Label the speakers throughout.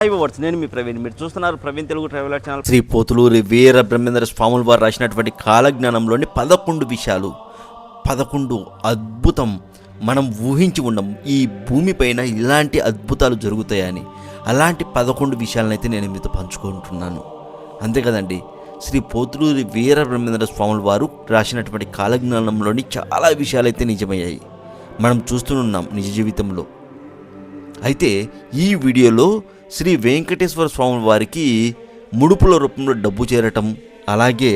Speaker 1: నేను మీ ప్రవీణ్, మీరు చూస్తున్నారు ప్రవీణ్ తెలుగు ట్రావెలర్ ఛానల్. శ్రీ పోతులూరి వీర బ్రహ్మేంద్ర స్వాముల వారు రాసినటువంటి కాలజ్ఞానంలోని 11 విషయాలు, 11 అద్భుతం. మనం ఊహించి ఉండం ఈ భూమిపైన ఇలాంటి అద్భుతాలు జరుగుతాయని. అలాంటి 11 విషయాలనైతే నేను మీతో పంచుకుంటున్నాను. అంతే కదండి, శ్రీ పోతులూరి వీర బ్రహ్మేంద్ర స్వాముల వారు రాసినటువంటి కాలజ్ఞానంలోని చాలా విషయాలైతే నిజమయ్యాయి, మనం చూస్తున్నాం నిజ జీవితంలో. అయితే ఈ వీడియోలో శ్రీ వెంకటేశ్వర స్వామి వారికి ముడుపుల రూపంలో డబ్బు చేరటం, అలాగే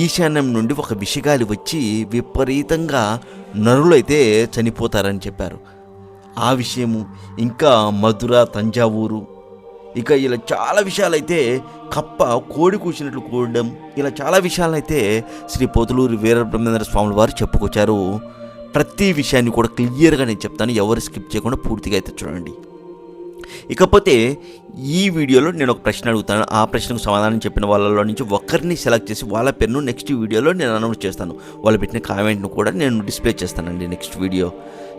Speaker 1: ఈశాన్యం నుండి ఒక విషగాలి వచ్చి విపరీతంగా నరులైతే చనిపోతారని చెప్పారు. ఆ విషయము, ఇంకా మధుర, తంజావూరు, ఇక ఇలా చాలా విషయాలైతే, కప్ప కోడి కూర్చున్నట్లు కూడడం, ఇలా చాలా విషయాలైతే శ్రీ పోతులూరి వీర బ్రహ్మేంద్ర స్వాముల వారు చెప్పుకొచ్చారు. ప్రతి విషయాన్ని కూడా క్లియర్గా నేను చెప్తాను, ఎవరు స్కిప్ చేయకుండా పూర్తిగా అయితే చూడండి. ఇకపోతే ఈ వీడియోలో నేను ఒక ప్రశ్న అడుగుతాను. ఆ ప్రశ్నకు సమాధానం చెప్పిన వాళ్ళలో నుంచి ఒకరిని సెలెక్ట్ చేసి వాళ్ళ పేరును నెక్స్ట్ వీడియోలో నేను అనౌన్స్ చేస్తాను. వాళ్ళు పెట్టిన కామెంట్ను కూడా నేను డిస్ప్లే చేస్తానండి నెక్స్ట్ వీడియో.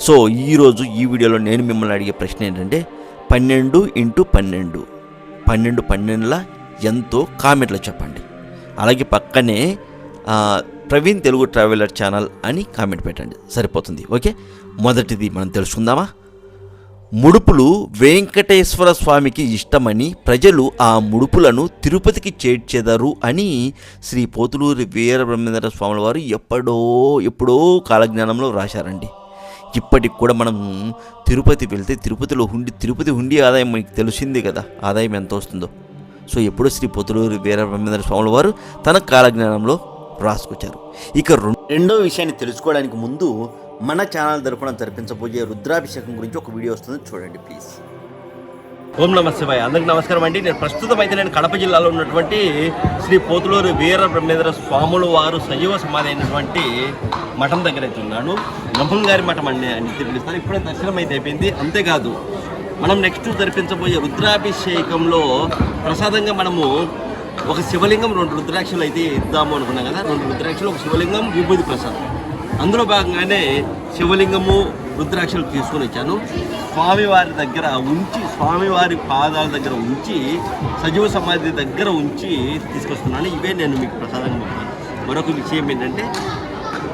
Speaker 1: సో ఈరోజు ఈ వీడియోలో నేను మిమ్మల్ని అడిగే ప్రశ్న ఏంటంటే 12 × 12 12 ఎంతో కామెంట్లో చెప్పండి. అలాగే పక్కనే ప్రవీణ్ తెలుగు ట్రావెలర్ ఛానల్ అని కామెంట్ పెట్టండి, సరిపోతుంది. ఓకే, మొదటిది మనం తెలుసుకుందామా? ముడుపులు వెంకటేశ్వర స్వామికి ఇష్టమని ప్రజలు ఆ ముడుపులను తిరుపతికి చేర్చెదరు అని శ్రీ పోతులూరి వీర బ్రహ్మేంద్ర స్వాముల వారు ఎప్పుడో కాలజ్ఞానంలో రాశారండి. ఇప్పటికి కూడా మనం తిరుపతి వెళ్తే తిరుపతి హుండీ ఆదాయం మనకి తెలిసింది కదా, ఆదాయం ఎంత వస్తుందో. సో ఎప్పుడో శ్రీ పోతులూరి వీర బ్రహ్మేంద్ర స్వాముల వారు తన కాలజ్ఞానంలో రాసుకొచ్చారు. ఇక రెండో విషయాన్ని తెలుసుకోవడానికి ముందు మన ఛానల్ తరపున జరిపించబోయే రుద్రాభిషేకం గురించి ఒక వీడియో వస్తుంది, చూడండి ప్లీజ్. ఓం నమః శివాయ. అందరికీ నమస్కారం అండి. నేను కడప జిల్లాలో ఉన్నటువంటి శ్రీ పోతులూరి వీర బ్రహ్మేంద్ర స్వాముల వారు సజీవ సమాధి అయినటువంటి మఠం దగ్గర అయితే ఉన్నాను. నమ్మం గారి మఠం అని పిలుస్తాను. ఇప్పుడే దర్శనం అయితే అయిపోయింది. అంతేకాదు, మనం నెక్స్ట్ జరిపించబోయే రుద్రాభిషేకంలో ప్రసాదంగా మనము ఒక శివలింగం, 2 రుద్రాక్షలు అయితే ఇద్దాము అనుకున్నాం కదా. 2 రుద్రాక్షలు, ఒక శివలింగం, విభూతి ప్రసాదం. అందులో భాగంగానే శివలింగము, రుద్రాక్షలు తీసుకొని వచ్చాను. స్వామివారి దగ్గర ఉంచి, స్వామివారి పాదాల దగ్గర ఉంచి, సజీవ సమాధి దగ్గర ఉంచి తీసుకొస్తున్నాను. ఇవే నేను మీకు ప్రసాదంగా చెప్తాను. మరొక విషయం ఏంటంటే,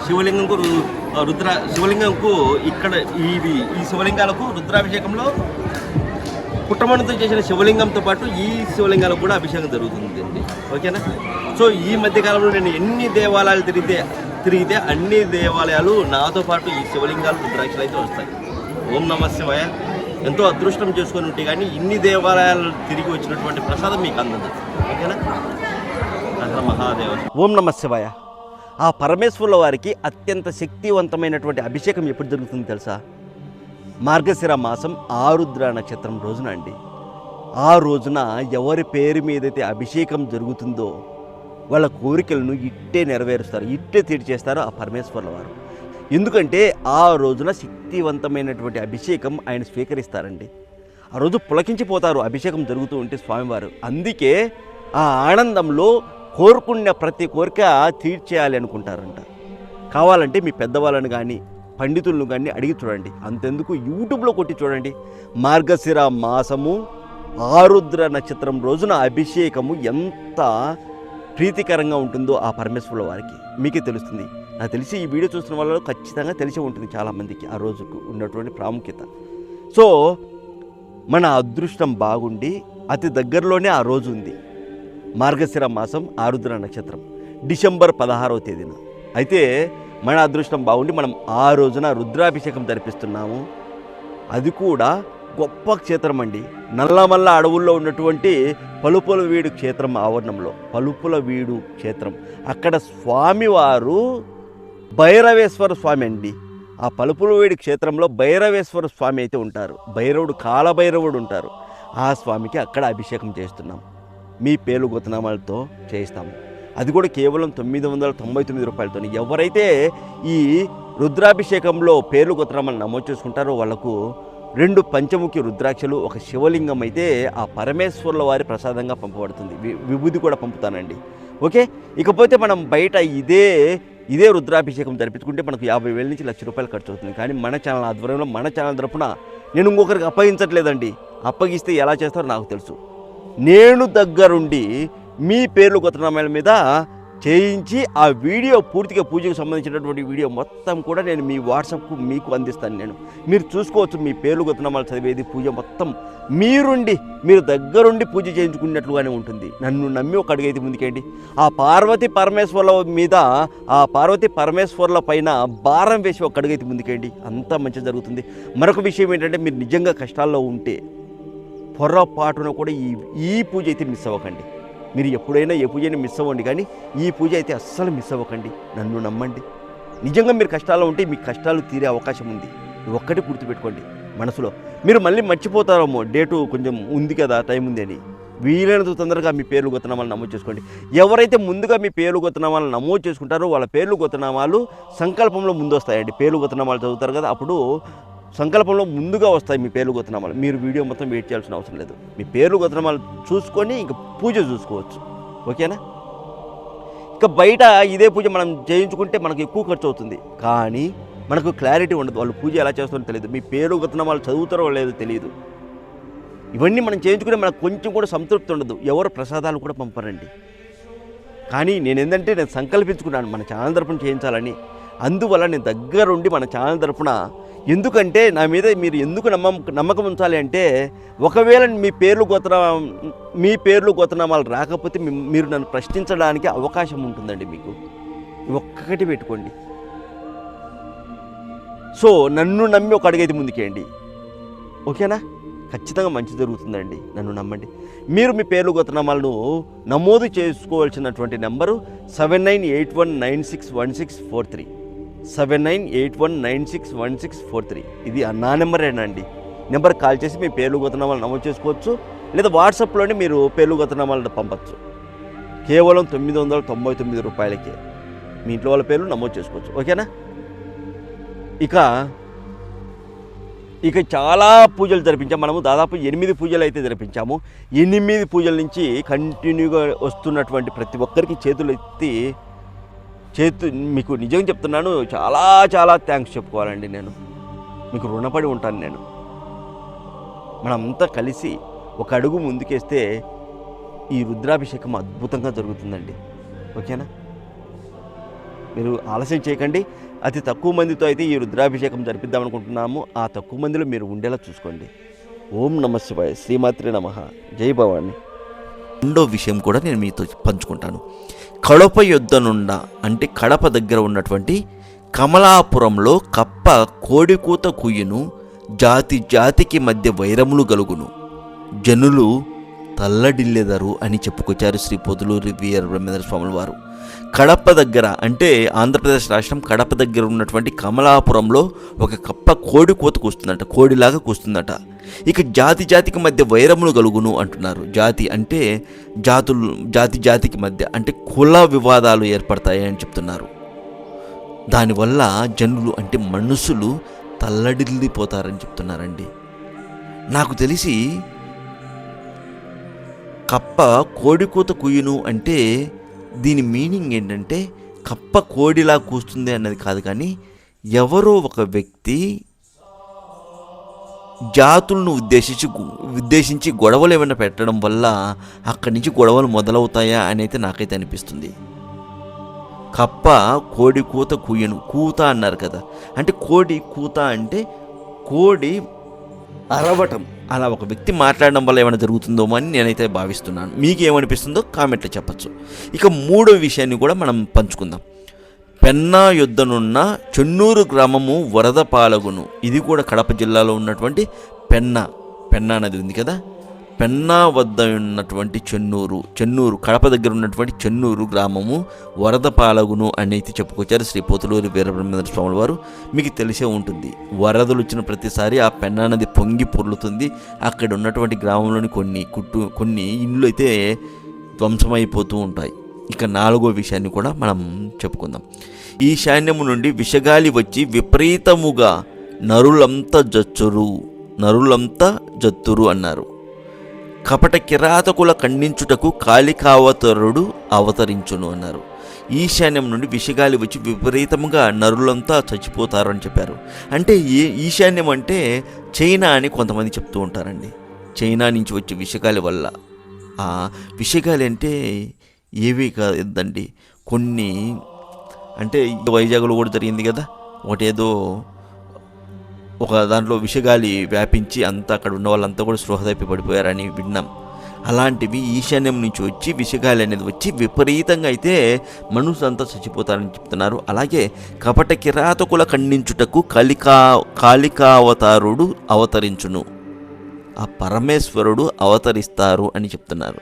Speaker 1: శివలింగంకు ఇక్కడ ఈ శివలింగాలకు రుద్రాభిషేకంలో పుట్టమణితో చేసిన శివలింగంతో పాటు ఈ శివలింగాలకు కూడా అభిషేకం జరుగుతుంది. ఓకేనా? సో ఈ మధ్యకాలంలో నేను ఎన్ని దేవాలయాలు తిరిగితే అన్ని దేవాలయాలు నాతో పాటు ఈ శివలింగాలు, రుద్రాక్షలు అయితే వస్తాయి. ఓం నమః శివాయ. ఎంతో అదృష్టం చేసుకొని ఉంటే కానీ ఇన్ని దేవాలయాలు తిరిగి వచ్చినటువంటి ప్రసాదం మీకు అందదు. ఓకేనా? మహాదేవ. ఓం నమః శివాయ. ఆ పరమేశ్వరుల వారికి అత్యంత శక్తివంతమైనటువంటి అభిషేకం ఎప్పుడు జరుగుతుందో తెలుసా? మార్గశిర మాసం ఆరుద్ర నక్షత్రం రోజున అండి. ఆ రోజున ఎవరి పేరు మీదైతే అభిషేకం జరుగుతుందో వాళ్ళ కోరికలను ఇట్టే నెరవేరుస్తారు, ఇట్టే తీర్చేస్తారు ఆ పరమేశ్వరుల వారు. ఎందుకంటే ఆ రోజున శక్తివంతమైనటువంటి అభిషేకం ఆయన స్వీకరిస్తారండి. ఆ రోజు పులకించిపోతారు అభిషేకం జరుగుతూ ఉంటే స్వామివారు. అందుకే ఆ ఆనందంలో కోరుకున్న ప్రతి కోరిక తీర్చేయాలి అనుకుంటారంట. కావాలంటే మీ పెద్దవాళ్ళని కానీ పండితులను కానీ అడిగి చూడండి. అంతెందుకు, యూట్యూబ్లో కొట్టి చూడండి. మార్గశిర మాసము ఆరుద్ర నక్షత్రం రోజున అభిషేకము ఎంత ప్రీతికరంగా ఉంటుందో ఆ పరమేశ్వరుల వారికి మీకే తెలుస్తుంది. నాకు తెలిసి ఈ వీడియో చూస్తున్న వాళ్ళలో ఖచ్చితంగా తెలిసి ఉంటుంది చాలామందికి ఆ రోజుకు ఉన్నటువంటి ప్రాముఖ్యత. సో మన అదృష్టం బాగుండి అతి దగ్గరలోనే ఆ రోజు ఉంది. మార్గశిర మాసం ఆరుద్ర నక్షత్రం డిసెంబర్ 16వ తేదీన. అయితే మన అదృష్టం బాగుండి మనం ఆ రోజున రుద్రాభిషేకం జరిపిస్తున్నాము. అది కూడా గొప్ప క్షేత్రం అండి. నల్లమల్ల అడవుల్లో ఉన్నటువంటి పలుపులవీడు క్షేత్రం ఆవరణంలో, పలుపులవీడు క్షేత్రం, అక్కడ స్వామివారు భైరవేశ్వర స్వామి అండి. ఆ పలుపులవీడు క్షేత్రంలో భైరవేశ్వర స్వామి అయితే ఉంటారు. భైరవుడు, కాలభైరవుడు ఉంటారు. ఆ స్వామికి అక్కడ అభిషేకం చేస్తున్నాం. మీ పేలు గొతనామాలతో చేయిస్తాము. అది కూడా కేవలం 999 రూపాయలతో. ఎవరైతే ఈ రుద్రాభిషేకంలో పేర్లు గోత్రాలను నమోదు చేసుకుంటారో వాళ్లకు 2 పంచముఖి రుద్రాక్షలు, ఒక శివలింగం అయితే ఆ పరమేశ్వరుల వారి ప్రసాదంగా పంపబడుతుంది. విభూది కూడా పంపుతానండి. ఓకే, ఇకపోతే మనం బయట ఇదే రుద్రాభిషేకం జరిపించుకుంటే మనకు 50,000 నుంచి ₹1,00,000 ఖర్చు అవుతుంది. కానీ మన ఛానల్ ఆధ్వర్యంలో, మన ఛానల్ తరపున నేను ఇంకొకరికి అప్పగించట్లేదండి. అప్పగిస్తే ఎలా చేస్తారో నాకు తెలుసు. నేను దగ్గరుండి మీ పేర్లు గోత్రనామాల మీద చేయించి ఆ వీడియో పూర్తిగా పూజకు సంబంధించినటువంటి వీడియో మొత్తం కూడా నేను మీ వాట్సాప్కు మీకు అందిస్తాను. మీరు చూసుకోవచ్చు. మీ పేర్లు గోత్రనామాలు చదివేది పూజ మొత్తం మీరు దగ్గరుండి పూజ చేయించుకున్నట్లుగానే ఉంటుంది. నన్ను నమ్మి ఒక అడుగైతే ముందుకేంటి. ఆ పార్వతీ పరమేశ్వర్ల పైన భారం వేసి ఒక అడుగైతే ముందుకేంటి. అంతా మంచి జరుగుతుంది. మరొక విషయం ఏంటంటే, మీరు నిజంగా కష్టాల్లో ఉంటే పొరపాటున కూడా ఈ పూజ అయితే మిస్ అవ్వకండి. మీరు ఎప్పుడైనా ఏ పూజని మిస్ అవ్వండి, కానీ ఈ పూజ అయితే అస్సలు మిస్ అవ్వకండి. నన్ను నమ్మండి. నిజంగా మీరు కష్టాల్లో ఉంటే మీ కష్టాలు తీరే అవకాశం ఉంది. ఒక్కటి గుర్తుపెట్టుకోండి మనసులో. మీరు మళ్ళీ మర్చిపోతారేమో, డేటు కొంచెం ఉంది కదా, టైం ఉంది అని. వీలైనంత తొందరగా మీ పేర్లు గోత్రనామాలు నమోదు చేసుకోండి. ఎవరైతే ముందుగా మీ పేర్లు గోత్రనామాలు నమోదు చేసుకుంటారో వాళ్ళ పేర్లు గోత్రనామాలు సంకల్పంలో ముందు వస్తాయండి. పేర్లు గోత్రనామాలు చదువుతారు కదా, అప్పుడు సంకల్పంలో ముందుగా వస్తాయి మీ పేర్లు గోత్రనామాలు. మీరు వీడియో మొత్తం వెయిట్ చేయాల్సిన అవసరం లేదు. మీ పేర్లు గోత్రనామాలు చూసుకొని ఇంక పూజ చూసుకోవచ్చు. ఓకేనా? ఇక బయట ఇదే పూజ మనం చేయించుకుంటే మనకు ఎక్కువ ఖర్చు అవుతుంది, కానీ మనకు క్లారిటీ ఉండదు. వాళ్ళు పూజ ఎలా చేస్తారో తెలియదు, మీ పేర్లు గోత్రనామాలు చదువుతారో లేదో తెలియదు. ఇవన్నీ మనం చేయించుకుంటే మనకు కొంచెం కూడా సంతృప్తి ఉండదు. ఎవరు ప్రసాదాలు కూడా పంపరండి. కానీ నేను సంకల్పించుకున్నాను మన ఛానల్ తరపున చేయించాలని. అందువల్ల నేను దగ్గరుండి మన ఛానల్ తరపున, ఎందుకంటే నా మీద మీరు ఎందుకు నమ్మకం ఉంచాలి అంటే, ఒకవేళ మీ పేర్లు గోత్రనామాలు రాకపోతే మీరు నన్ను ప్రశ్నించడానికి అవకాశం ఉంటుందండి. మీకు ఒక్కటి పెట్టుకోండి. సో నన్ను నమ్మి ఒక అడుగైతే ముందుకేయండి. ఓకేనా? ఖచ్చితంగా మంచి జరుగుతుందండి. నన్ను నమ్మండి. మీరు మీ పేర్లు గోత్రనామాలను నమోదు చేసుకోవాల్సినటువంటి నెంబరు 7981961643. 7981961643. ఇది నా నెంబరేనండి. నెంబర్ కాల్ చేసి మీ పేర్లు గోత్రనామాలు నమోదు చేసుకోవచ్చు, లేదా వాట్సాప్లోనే మీరు పేర్లు గోత్రనామాలను పంపచ్చు. కేవలం 999 రూపాయలకే మీ ఇంట్లో వాళ్ళ పేర్లు నమోదు చేసుకోవచ్చు. ఓకేనా? ఇక చాలా పూజలు జరిపించాము. మనము దాదాపు 8 పూజలు అయితే జరిపించాము. 8 పూజల నుంచి కంటిన్యూగా వస్తున్నటువంటి ప్రతి ఒక్కరికి మీకు నిజంగా చెప్తున్నాను, చాలా చాలా థ్యాంక్స్ చెప్పుకోవాలండి. నేను మీకు రుణపడి ఉంటాను. మనంతా కలిసి ఒక అడుగు ముందుకేస్తే ఈ రుద్రాభిషేకం అద్భుతంగా జరుగుతుందండి. ఓకేనా? మీరు ఆలస్యం చేయకండి. అతి తక్కువ మందితో అయితే ఈ రుద్రాభిషేకం జరిపిద్దాం అనుకుంటున్నాము. ఆ తక్కువ మందిలో మీరు ఉండేలా చూసుకోండి. ఓం నమః శివాయ. శ్రీమాత్రే నమః. జై భవాని. రెండో విషయం కూడా నేను మీతో పంచుకుంటాను. కడప యొద్దనుండ అంటే కడప దగ్గర ఉన్నటువంటి కమలాపురంలో కప్ప కోడికూత కుయ్యును, జాతికి మధ్య వైరములు గలుగును, జనులు తల్లడిల్లెదరు అని చెప్పుకొచ్చారు శ్రీ పొదులూరి వీర బ్రహ్మేంద్ర స్వాముల వారు. కడప దగ్గర అంటే ఆంధ్రప్రదేశ్ రాష్ట్రం కడప దగ్గర ఉన్నటువంటి కమలాపురంలో ఒక కప్ప కోడికూత కూస్తుందట, కోడిలాగా కూస్తుందట. ఇక జాతికి మధ్య వైరములు కలుగును అంటున్నారు. జాతి అంటే జాతికి మధ్య అంటే కుల వివాదాలు ఏర్పడతాయి అని చెప్తున్నారు. దానివల్ల జనులు అంటే మనుషులు తల్లడిల్లిపోతారని చెప్తున్నారండి. నాకు తెలిసి కప్ప కోడికూత కుయ్యును అంటే దీని మీనింగ్ ఏంటంటే కప్ప కోడిలా కూస్తుంది అన్నది కాదు, కానీ ఎవరో ఒక వ్యక్తి జాతులను ఉద్దేశించి గొడవలు ఏమైనా పెట్టడం వల్ల అక్కడి నుంచి గొడవలు మొదలవుతాయా అని అయితే నాకైతే అనిపిస్తుంది. కప్ప కోడి కూత కుయ్యను, కూత అన్నారు కదా, అంటే కోడి కూత అంటే కోడి అరవటం, అలా ఒక వ్యక్తి మాట్లాడడం వల్ల ఏమైనా జరుగుతుందో అని నేనైతే భావిస్తున్నాను. మీకు ఏమనిపిస్తుందో కామెంట్లో చెప్పచ్చు. ఇక మూడో విషయాన్ని కూడా మనం పంచుకుందాం. పెన్నా యొద్దనున్న చెన్నూరు గ్రామము వరద పాలగును. ఇది కూడా కడప జిల్లాలో ఉన్నటువంటి పెన్నా నది ఉంది కదా, పెన్నా వద్ద ఉన్నటువంటి చెన్నూరు కడప దగ్గర ఉన్నటువంటి చెన్నూరు గ్రామము వరద పాలగును అని అయితే చెప్పుకొచ్చారు శ్రీ పొదులూరి వీరబ్రహ్మేంద్ర స్వాముల వారు. మీకు తెలిసే ఉంటుంది, వరదలు వచ్చిన ప్రతిసారి ఆ పెన్నా నది పొంగి పొర్లుతుంది. అక్కడ ఉన్నటువంటి గ్రామంలోని కొన్ని ఇండ్లు అయితే ధ్వంసమైపోతూ ఉంటాయి. ఇక నాలుగో విషయాన్ని కూడా మనం చెప్పుకుందాం. ఈశాన్యము నుండి విషగాలి వచ్చి విపరీతముగా నరులంతా జత్తురు అన్నారు. కపట కిరాతకుల ఖండించుటకు కాళికావతరుడు అవతరించును అన్నారు. ఈశాన్యం నుండి విషగాలి వచ్చి విపరీతంగా నరులంతా చచ్చిపోతారు అని చెప్పారు. అంటే ఈశాన్యం అంటే చైనా అని కొంతమంది చెప్తూ ఉంటారండి. చైనా నుంచి వచ్చే విషగాలి వల్ల. ఆ విషగాలి అంటే ఏవి కాదండి, కొన్ని అంటే వైజాగ్లో కూడా జరిగింది కదా, ఒకటేదో ఒక దాంట్లో విషగాలి వ్యాపించి అంతా అక్కడ ఉన్న వాళ్ళంతా కూడా స్పృహ తప్పి పడిపోయారని విన్నాం. అలాంటివి ఈశాన్యం నుంచి వచ్చి విషగాలి అనేది వచ్చి విపరీతంగా అయితే మనుషులంతా చచ్చిపోతారని చెప్తున్నారు. అలాగే కపట కిరాతకుల ఖండించుటకు కాళికావతారుడు అవతరించును, ఆ పరమేశ్వరుడు అవతరిస్తారు అని చెప్తున్నారు.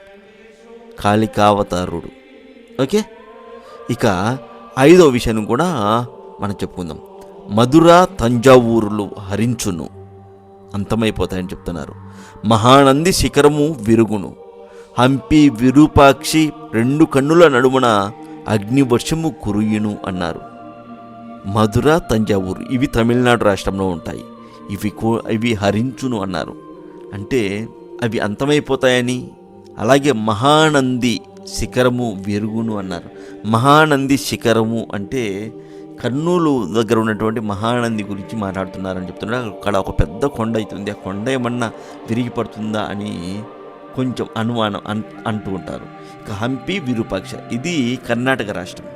Speaker 1: కాళికావతారుడు. ఓకే, ఇక 5వ విషయం కూడా మనం చెప్పుకుందాం. మధుర తంజావూరులు హరించును, అంతమైపోతాయని చెప్తున్నారు. మహానంది శిఖరము విరుగును, హంపి విరూపాక్షి 2 కన్నుల నడుమున అగ్నివర్షము కురియును అన్నారు. మధుర తంజావూరు ఇవి తమిళనాడు రాష్ట్రంలో ఉంటాయి. ఇవి హరించును అన్నారు, అంటే అవి అంతమైపోతాయని. అలాగే మహానంది శిఖరము విరుగును అన్నారు. మహానంది శిఖరము అంటే కర్నూలు దగ్గర ఉన్నటువంటి మహానంది గురించి మాట్లాడుతున్నారని చెప్తున్నారు. అక్కడ ఒక పెద్ద కొండ అవుతుంది, ఆ కొండ ఏమన్నా విరిగి పడుతుందా అని కొంచెం అనుమానం అంటూ ఉంటారు. ఇక హంపి విరూపాక్ష ఇది కర్ణాటక రాష్ట్రం.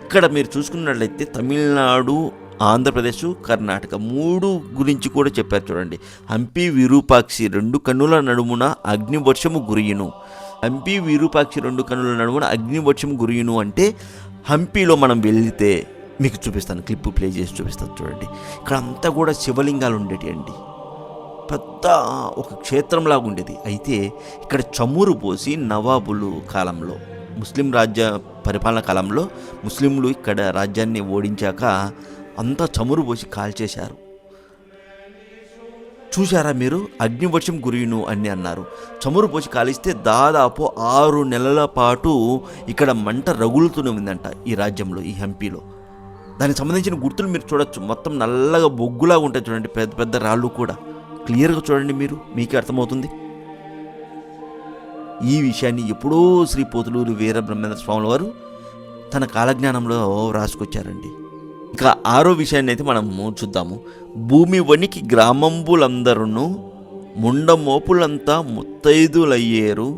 Speaker 1: ఇక్కడ మీరు చూసుకున్నట్లయితే తమిళనాడు, ఆంధ్రప్రదేశ్, కర్ణాటక 3 గురించి కూడా చెప్పారు చూడండి. హంపి విరూపాక్షి 2 కన్నుల నడుమున అగ్నివర్షము గురియును. హంపి విరూపాక్షి 2 కన్నుల నడుమున అగ్నివర్షము గురియును అంటే హంపిలో మనం వెళితే మీకు చూపిస్తాను, క్లిప్ ప్లే చేసి చూపిస్తాను చూడండి. ఇక్కడ అంతా కూడా శివలింగాలు ఉండేటి అండి, పెద్ద ఒక క్షేత్రంలాగా ఉండేది. అయితే ఇక్కడ చమురు పోసి నవాబులు కాలంలో, ముస్లిం రాజ్య పరిపాలన కాలంలో ముస్లింలు ఇక్కడ రాజ్యాన్ని ఓడించాక అంతా చమురు పోసి కాల్చేశారు. చూశారా మీరు, అగ్నివర్షం గురియును అని అన్నారు. చమురు పోసి కాలిస్తే దాదాపు 6 నెలల పాటు ఇక్కడ మంట రగులుతూనే ఉందంట ఈ రాజ్యంలో, ఈ హంపీలో. దానికి సంబంధించిన గుర్తులు మీరు చూడొచ్చు, మొత్తం నల్లగా బొగ్గులాగా ఉంటాయి చూడండి, పెద్ద పెద్ద రాళ్ళు కూడా. క్లియర్గా చూడండి, మీకే అర్థమవుతుంది. ఈ విషయాన్ని ఎప్పుడో శ్రీ పోతులూరి వీరబ్రహ్మేంద్ర స్వాముల వారు తన కాలజ్ఞానంలో రాసుకొచ్చారండి. ఇంకా 6వ విషయాన్ని అయితే మనము చూద్దాము. భూమి వనికి గ్రామంబులందరూ ముండమోపులంతా ముత్తైదులయ్యేరు,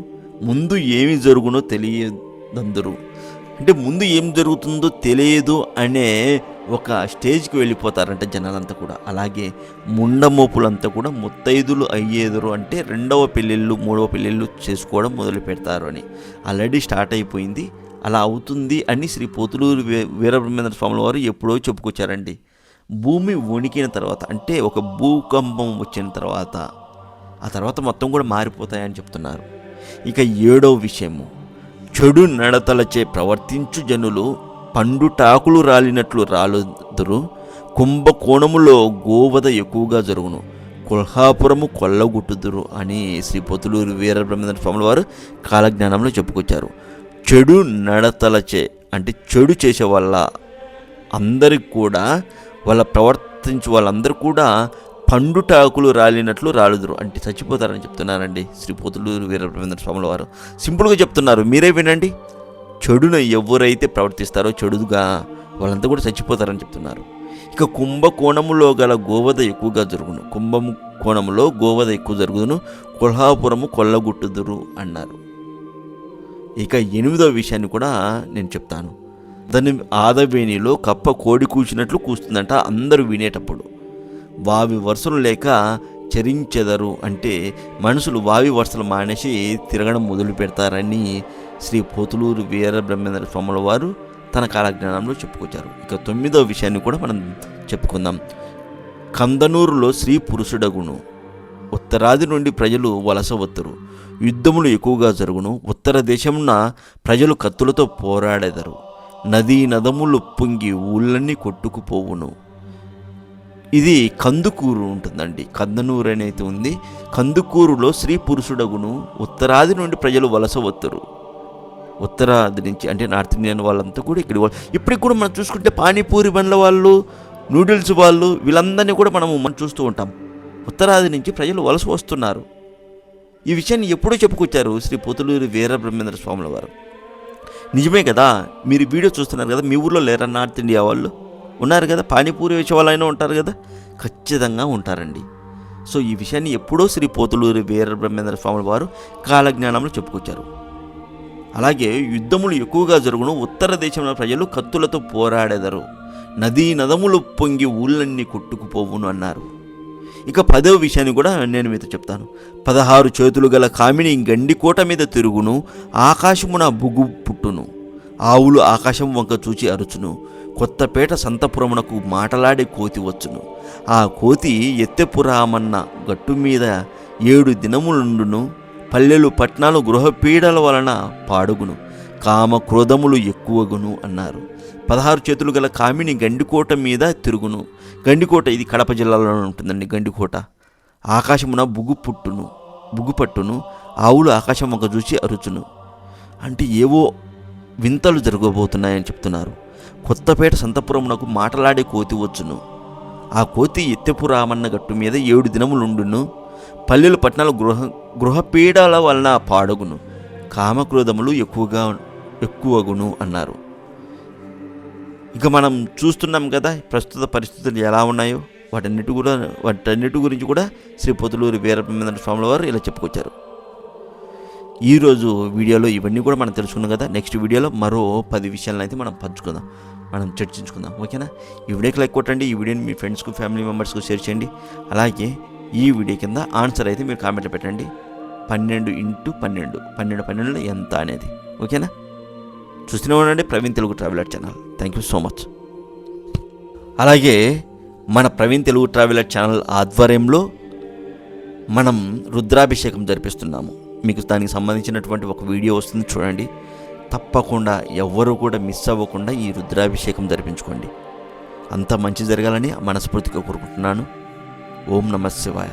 Speaker 1: ముందు ఏమి జరుగునో తెలియదందరు. అంటే ముందు ఏం జరుగుతుందో తెలియదు అనే ఒక స్టేజ్కి వెళ్ళిపోతారంట జనాలంతా కూడా. అలాగే ముండమోపులంతా కూడా ముత్తైదులు అయ్యేదురు అంటే 2వ పెళ్ళిళ్ళు 3వ పెళ్ళిళ్ళు చేసుకోవడం మొదలు పెడతారు అని ఆల్రెడీ స్టార్ట్ అయిపోయింది. అలా అవుతుంది అని శ్రీ పోతులూరి వీరబ్రహ్మేంద్ర స్వాముల వారు ఎప్పుడో చెప్పుకొచ్చారండి. భూమి వణికిన తర్వాత అంటే ఒక భూకంపం వచ్చిన తర్వాత ఆ తర్వాత మొత్తం కూడా మారిపోతాయని చెప్తున్నారు. ఇక 7వ విషయము, చెడు నడతలచే ప్రవర్తించు జనులు పండుటాకులు రాలినట్లు రాలుదురు, కుంభకోణములో గోవధ ఎక్కువగా జరుగును, కొల్హాపురము కొల్లగొట్టుదురు అని శ్రీ పొతులూరి వీరబ్రహ్మేంద్ర స్వాముల వారు కాలజ్ఞానంలో చెప్పుకొచ్చారు. చెడు నడతలచే అంటే చెడు చేసే వాళ్ళ అందరికి కూడా, వాళ్ళ ప్రవర్తించే వాళ్ళందరూ కూడా పండుటాకులు రాలినట్లు రాలుదురు అంటే చచ్చిపోతారని చెప్తున్నారండి శ్రీ పొతులూరి వీరబ్రహ్మేంద్ర స్వాముల వారు. సింపుల్గా చెప్తున్నారు, మీరే వినండి. చెడును ఎవరైతే ప్రవర్తిస్తారో చెడుగా వాళ్ళంతా కూడా చచ్చిపోతారని చెప్తున్నారు. ఇక కుంభకోణములో గల గోవధ ఎక్కువగా జరుగును, కుంభకోణములో గోవధ ఎక్కువ జరుగును, కొల్హాపురము కొల్లగొట్టుదురు అన్నారు. ఇక 8వ విషయాన్ని కూడా నేను చెప్తాను. దాని ఆదవేణిలో కప్ప కోడి కూసినట్లు కూస్తుందంట అందరూ వినేటప్పుడు. వావి వరుసలు లేక చరించెదరు అంటే మనుషులు వావి వరుసలు మానేసి తిరగడం మొదలు పెడతారని శ్రీ పోతులూరు వీరబ్రహ్మేంద్ర స్వాముల వారు తన కాలజ్ఞానంలో చెప్పుకొచ్చారు. ఇక 9వ విషయాన్ని కూడా మనం చెప్పుకుందాం. కందనూరులో స్త్రీ పురుషుడగును, ఉత్తరాది నుండి ప్రజలు వలస వత్తురు, యుద్ధములు ఎక్కువగా జరుగును, ఉత్తర దేశమున ప్రజలు కత్తులతో పోరాడెదరు, నదీ నదములు పొంగి ఊళ్ళన్నీ కొట్టుకుపోవును. ఇది కందుకూరు ఉంటుందండి, కందనూరు అనేది ఉంది. కందుకూరులో స్త్రీ పురుషుడగును, ఉత్తరాది నుండి ప్రజలు వలస వత్తురు. ఉత్తరాది నుంచి అంటే నార్త్ ఇండియన్ వాళ్ళంతా కూడా ఇప్పటికి కూడా మనం చూసుకుంటే పానీపూరి బండ్ల వాళ్ళు, నూడిల్స్ వాళ్ళు, వీళ్ళందరినీ కూడా మనం చూస్తూ ఉంటాం. ఉత్తరాది నుంచి ప్రజలు వలస వస్తున్నారు. ఈ విషయాన్ని ఎప్పుడూ చెప్పుకొచ్చారు శ్రీ పోతులూరి వీరబ్రహ్మేంద్ర స్వాముల వారు. నిజమే కదా, మీరు వీడియో చూస్తున్నారు కదా, మీ ఊర్లో లేరా నార్త్ ఇండియా వాళ్ళు? ఉన్నారు కదా, పానీపూరి వేసే వాళ్ళైనా ఉంటారు కదా, ఖచ్చితంగా ఉంటారండి. సో ఈ విషయాన్ని ఎప్పుడో శ్రీ పోతులూరి వీరబ్రహ్మేంద్ర స్వాముల వారు కాలజ్ఞానంలో చెప్పుకొచ్చారు. అలాగే యుద్ధములు ఎక్కువగా జరుగును, ఉత్తర దేశంలో ప్రజలు కత్తులతో పోరాడెదరు, నదీ నదములు పొంగి ఊళ్ళన్నీ కొట్టుకుపోవును అన్నారు. ఇక 10వ విషయాన్ని కూడా నేను మీతో చెప్తాను. 16 చేతులు గల కామిని గండికోట మీద తిరుగును, ఆకాశమున బుగ్గు పుట్టును, ఆవులు ఆకాశం వంక చూచి అరుచును, కొత్తపేట సంతపురమునకు మాటలాడే కోతి వచ్చును, ఆ కోతి ఎత్తెపురామన్న గట్టు మీద 7 దినములుండును, పల్లెలు పట్నాలు గృహపీడల వలన పాడుగును, కామ క్రోధములు ఎక్కువగును అన్నారు. 16 చేతులు గల కామిని గండికోట మీద తిరుగును. గండికోట ఇది కడప జిల్లాలో ఉంటుందండి. గండికోట ఆకాశమున బుగ్గు పట్టును, ఆవులు ఆకాశం వంక చూసి అరుచును. అంటే ఏవో వింతలు జరగబోతున్నాయని చెప్తున్నారు. కొత్తపేట సంతపురమునకు మాటలాడే కోతి వచ్చును, ఆ కోతి ఎత్తెపురామన్న గట్టు మీద 7 దినములుండును, పల్లెలు పట్టణాలు గృహపీడల వలన పాడుగును, కామక్రోధములు ఎక్కువగును అన్నారు. ఇక మనం చూస్తున్నాం కదా ప్రస్తుత పరిస్థితులు ఎలా ఉన్నాయో, వాటన్నిటి గురించి కూడా శ్రీ పోతులూరి వీరబ్రహ్మేంద్ర స్వాముల వారు ఇలా చెప్పుకొచ్చారు. ఈరోజు వీడియోలో ఇవన్నీ కూడా మనం తెలుసుకున్నాం కదా. నెక్స్ట్ వీడియోలో మరో 10 విషయాలను అయితే మనం చర్చించుకుందాం. ఓకేనా? ఈ వీడియోకి లైక్ కొట్టండి, ఈ వీడియోని మీ ఫ్రెండ్స్కు ఫ్యామిలీ మెంబర్స్కు షేర్ చేయండి. అలాగే ఈ వీడియో కింద ఆన్సర్ అయితే మీరు కామెంట్లో పెట్టండి. 12 × 12 ఎంత అనేది. ఓకేనా? చూస్తూనే ఉండండి Praveen Telugu traveller channel. Thank you so much. అలాగే మన ప్రవీణ్ తెలుగు ట్రావెలర్ ఛానల్ ఆధ్వర్యంలో మనం రుద్రాభిషేకం జరిపిస్తున్నాము. మీకు దానికి సంబంధించినటువంటి ఒక వీడియో వస్తుంది, చూడండి. తప్పకుండా ఎవ్వరూ కూడా మిస్ అవ్వకుండా ఈ రుద్రాభిషేకం జరిపించుకోండి. అంత మంచి జరగాలని మనస్ఫూర్తిగా కోరుకుంటున్నాను. ఓం నమః శివాయ.